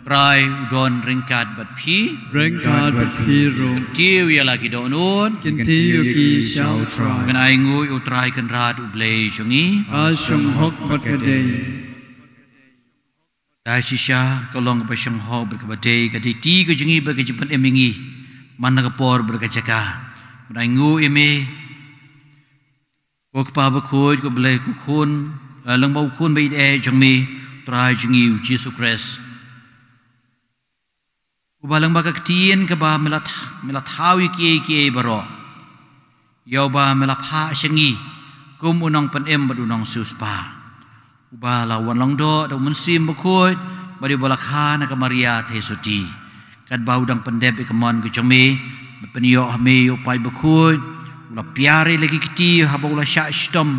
S2: Rai udon ringkat bat phi
S4: Rengkat berpiru
S2: tiu ya lagi donun
S4: Kintiyu ki shall try
S2: kan ai ngui utrai kan rat ublei jongi
S4: Asyong hok matkadei
S2: Dai sisya kalong pasang ho berkabadai kadai ti ke jengi berkejepan emingi mana kapor berkacaka benai ngu eme ko kpa Bakhuid ko belai ku khun lang bau khun bai e jongmi trai jengi Jesus Christ Ubalang bakak tien ke ba melat hawi ki baro Yau ba melap ha syengi kum unang penem badunang suspa Ubala wan do da mensim Bakhuid bari balak ha na ka Maria tesuti kad ba udang pendep ke mon ke jome penyo hame yo pai Bakhuid ula piare lagi kiti ha ba ula sya stom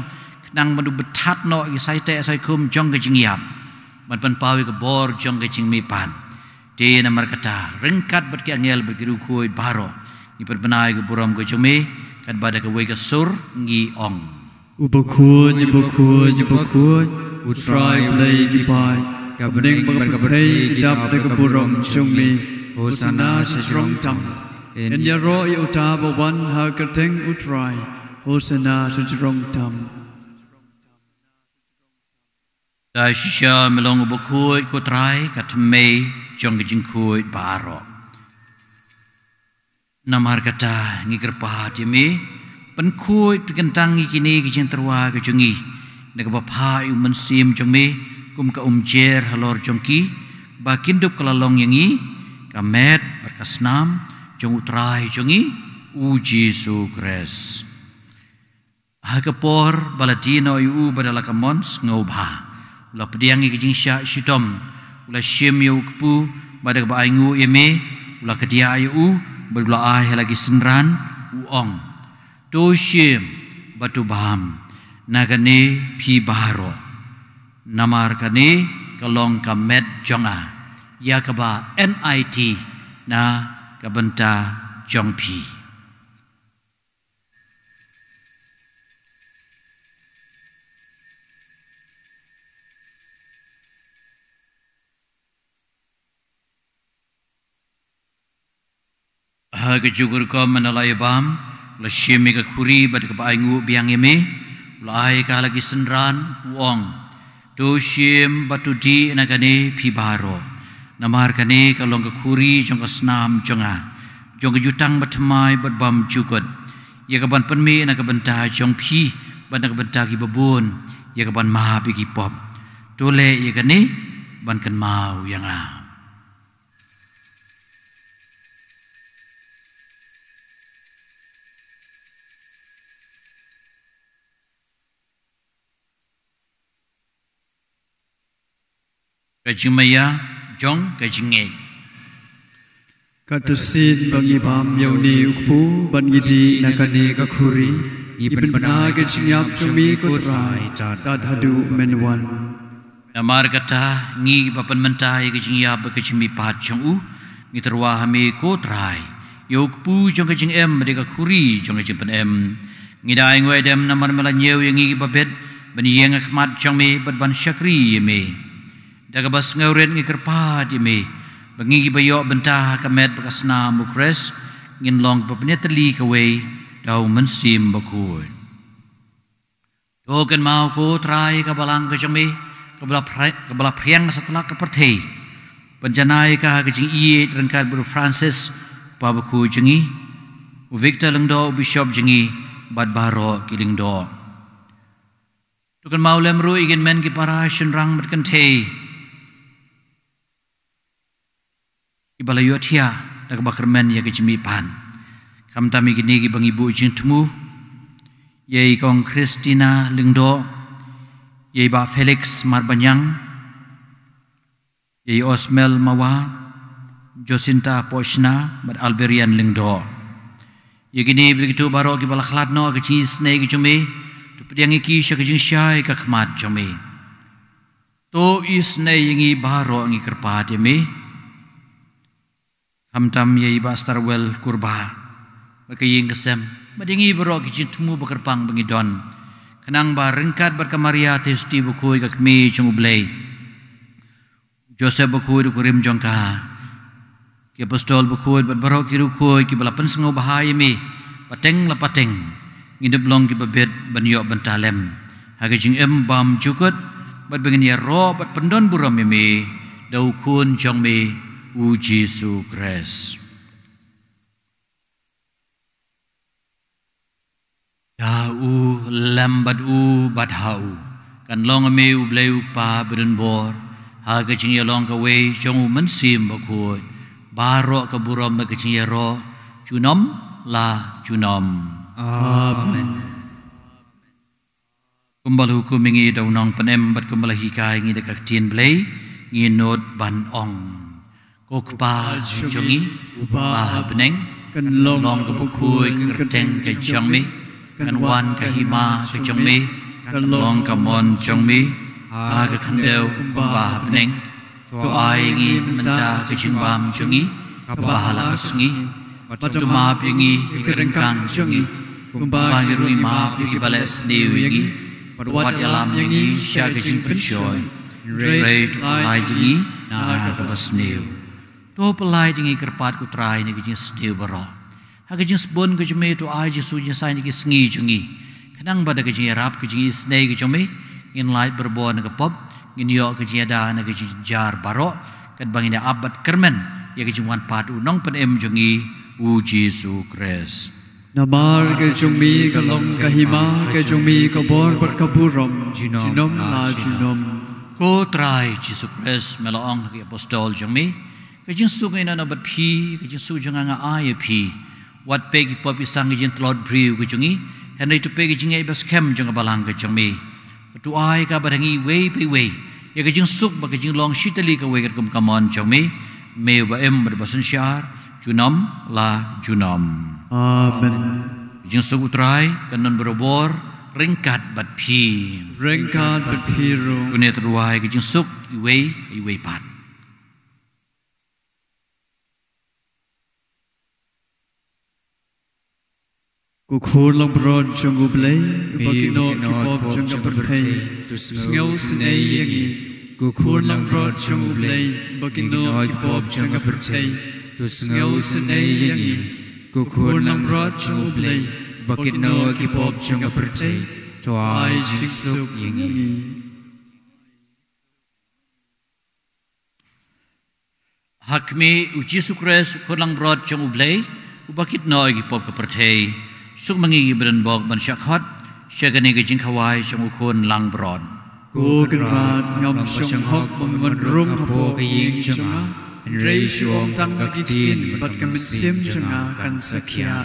S2: nang madu betat no sai te sai kum jong ke jingiap man pan pawi ke bor jong ke jingmi pan Di nama kata rengkat berki angel berkiru Bakhuid baro ni perbenai ke buram ke jome kad bada ke wei ke sur ngi ong
S4: Bakhuid utrai play gibai kabring berkabei dap de keburom chungmi hosana shrong tam en ya ro i utaba wan ha kerteng utrai hosana shrong tam
S2: Dai shisha melong Bakhuid ko trai kat mei jong ke Jingkyrkhu baro namar kata ngikir pahat yame Bakhuid pikentang ikini ke jing terwa ke jungi nek bapa yu mensim jongme kum ka umjer halor jongki bakindup kelalong yangi kamet berkasnam jong utrai jongi uji sukres hakapor balatino yu badala kamons ngobha ula pediangi kijing sya shitom ula shim yu kpu badak ba aingu yeme ula kedia yu berdula ai lagi senran uong to shim batu baham nagane pi baro namar kane kalong kamet jonga ya kaba NIT na kabenta jongpi ha Jingkyrkhu manalai bam la shimi ka khuri bad ka aingu biang yeme Lai ka lagi senran uong to shim batu di nagane pi baro namar kane kalong ka khuri jong ka snam jonga jong ka jutang batmai bat bam jukot ya ka ban penmi na ka benta jong pi ban ka benta ki babun ya ka ban ma pi ki pop tole ya kane ban kan mau yang a Kajimaya jong kajinge
S4: Katusin bangi bam yauni ukpu bangi di nakani kakhuri iben bana kajingyap chumi kutrai tadhadu menwan
S2: Namar kata ngi bapan mentai kajingya bakajimi pat jong u ngi terwa hame kutrai yokpu jong kajing em mereka khuri jong kajing pen em ngi dai ngoi dem namar melanyew yang ngi babet bani yang akhmat jong me ban syakri me daga bas ngauret ngi kerpat yeme bangi bayo bentah kamet bakasna mukres ngin long papnetli kawe dau mensim Bakhuid token mau ko trai ka balang ka jame kebelah priang setelah kepertai penjanai kah kejing iye rengkat Bro Francis Babaku jengi Victor lengdo Bishop jengi bad baro kiling do tukan maulem ru igin men ki para shenrang berkentei ibala yotia dak bakar men ya kejimi pan kam tami gini ki bang ibu jing temu yei kong Christina lengdo yei ba Felix Marbanyang yei Osmel Mawa Josinta Poshna bad Alverian lengdo ye gini begitu baro ki bala khlat no ke chis nei ki chumi tu pediang iki sya ke jing syai ka khmat chumi to is nei ngi baro ngi kerpa de me kamtam ye ba starwell kurba ba ke ying kesem ba dingi baro ki chin tumu ba kerpang bengi don kenang ba rengkat bar kamaria testi Bakhuid ka kmi chung blei Joseph Bakhuid ku rim jongka ki apostol Bakhuid bat baro ki rukoi ki balapan sengo bahaya me pateng la pateng ngidup long ki babet banyo bantalem haga jing em bam jukut bat bengen ya ro bat pendon buram me dau kun jong me u Jesu Christ ya u lambat u bat hau kan long me u blei u pa beden bor haga jing ya long ka we jong u mensim Bakhuid baro ke buram ke ciero junom la junom
S3: Amen.
S2: kumbal hukum ingi daunong penem bat kumbal hikai ingi dekat tien blei ngi not ban ong kokpa jongi ba beneng
S4: kan
S2: long ke Bakhuid kerteng ke jongmi kan wan ke hima ke jongmi kan long ke mon jongmi ba ke khandeu ba beneng to ai ngi menta ke jimbam jungi bahala sengi cuma pingi ikerengkang jungi bagi rui ma pingi bales dewi wat alam ngi sya ke jing perjoy rei to pelai jungi na ke basneu to pelai jungi kerpat ku trai ni ke jing sneu baro ha ke jing sbon ke jume to ai ji su jing sai ni ke sengi jungi kenang bada ke jing rap ke jing snei ke jume ngin lai berbon ke pop nginyo ke jiada na ke jar baro kat bangina abad kermen ya ke jungwan padu nong pen em jungi u Jesu Christ
S4: Namar ke jungmi ke long ke hima ke jungmi ke bor bat ke buram jinom la jinom
S2: ko trai Jesu Christ melong ke apostol jungmi ke jing su ngai na bat phi ke jing su junga nga ai phi wat pe ki pop isang ke jing tlod briu ke jungi henry tu pe ke jing ai bas kem junga balang ke jungmi tu ai ka barangi we pe we ya ke jing suk ba ke jing long shitali ka we kum kamon jungmi me ba em ba basun syar junom la junom
S4: Amen
S2: jing suk utrai kanon berobor ringkat bat phi
S4: rengkat bat phiru
S2: kunet ruai ke jing suk iwe pat
S4: ku khur long bron chung u blei bakino ki pop chung ka perthei tu sngeu snei yangi ku khur long bron chung u blei bakino ki pop chung ka perthei tu sngeu snei yangi ku khur long bron chung u blei bakino ki pop chung ka perthei to ai jisuk yangi
S2: hakmi u Jesu Christ kholang brod chung u blei u bakit noi ki pop ka perthei suk mangi beren bok ban shakhot shagani ke jing khawai chung u khon lang bron
S4: ku kan rat ngam chung hok man rum po ka ying chunga rei shuong tang ka tin bat kam sim chunga kan sakhya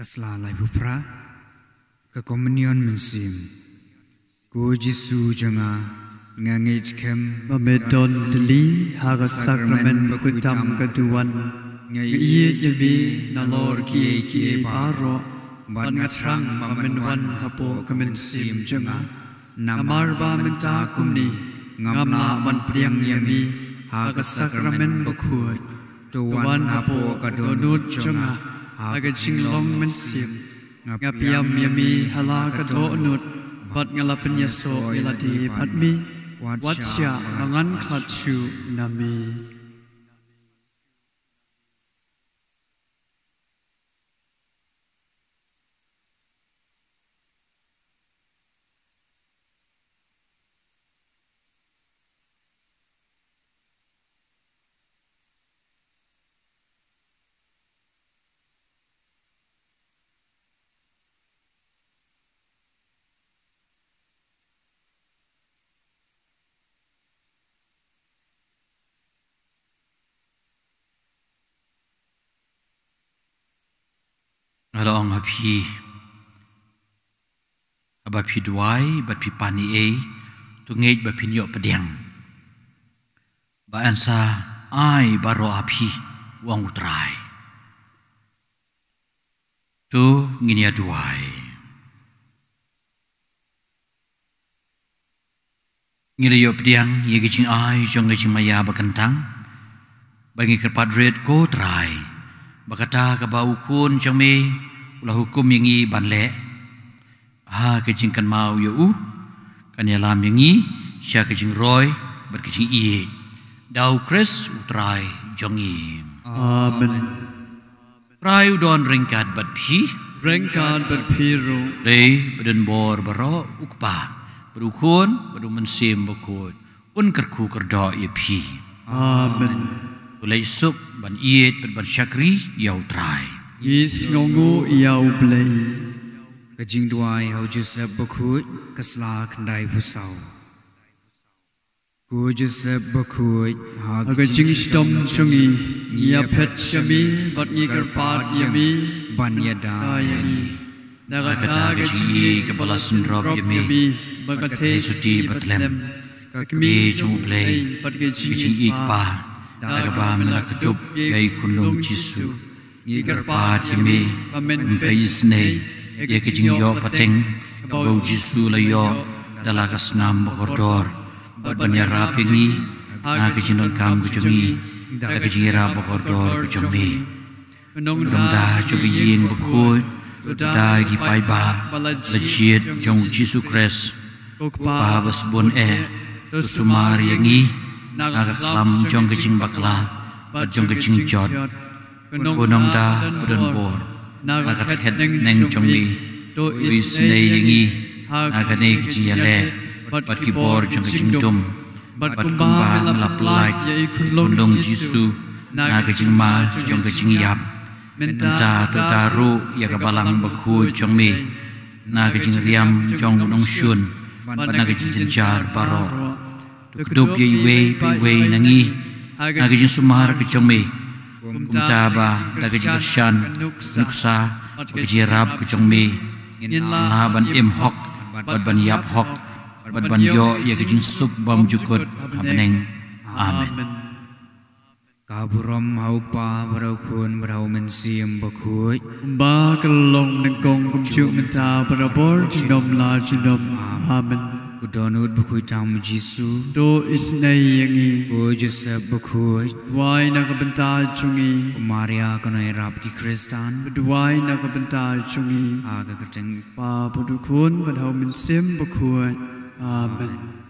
S3: kasla lai pupra ka kommunion mensim ku Jisu janga ngangit kem
S4: Bamedon deli haga sakramen bakutam kaduan ngiye yabi nalor kie baro bat ngatrang bamenwan hapo kemensim janga namar ba menta kumni ngamla ban priang yami haga sakramen bakhud tuan hapo kadonut janga haga jinglong mensim ngapiam yami hala kadonut bat ngalapen yaso iladi patmi watcha angan khachu nami
S2: Along happy abapi duai bat pi pani tu ngej bat pi nyok pediang ba ansa ai baro api wang utrai tu nginia duai ngile yo pediang ye gicing ai jong gicing maya bakentang bagi kerpadret ko trai bakata ka bau kun jame ulah hukum yangi banle ha kejing kan mau yo kan ya lam yangi sya kejing roy ber kejing iye dau kres utrai jongi
S4: amen
S2: rai udon ringkat bat phi
S4: rengkan berpiru
S2: dei beden bor baro ukpa berukun bedu mensim bakut un kerku kerdo ye phi
S4: amen
S2: ulai sup ban iet ban syakri yau trai
S4: is ngongu yau blai
S3: ka jing duai hau Joseph Bakhuid kasla khandai pusau ku Joseph Bakhuid ha
S4: aga jing stom chungi ya phet chami bat ngi karpat yami
S3: ban yada
S4: yami daga
S2: kata
S4: ga
S2: ji ke balasun rob yami
S4: bakathe
S2: suti batlem kami jublei
S4: bat ge
S2: kejing ikpa daga ba mela kedup yai kunlung Jisu ikarpat yami mpayisne ye kejing yo pateng kabau Jisu layo dala kasnam bokordor banyara pingi na kejing kam kucumi daga kejing ra bokordor kucumi dong da cobi yin Bakhuid da gi pai ba lejiet jong Jisu Kres ba basbon sumar yangi naga klam jong kejing bakla jong kejing jot kunong da budon bor naga het neng jong mi wis ne yangi naga ne kejing yale bat ki bor jong kejing dum bat kumba melap like kunong Jisu naga kejing ma jong kejing yap menta tu daru ya kabalang Bakhuid jong mi naga kejing riam jong nong shun naga kejing jenjar baro Keduk ye we nangi nagi sumar ke chome umtaba daga jirshan nuksa ke rab ke chome na ban im hok ban yap hok ban yo ye ke sup bam jukut happening amen
S3: kaburam hau pa barau khun barau mensim Bakhuid
S4: ba kalong nagong kumchu menta barabor jinom la jinom amen
S3: Kudonut Bakhuid tam Jisu
S4: do isnai yangi
S3: ku Joseph Bakhuid
S4: wai nakabenta chungi
S3: Maria kanai rap ki Kristan
S4: duai nakabenta chungi
S3: aga kateng
S4: pa budukun badhau min sim Bakhuid amen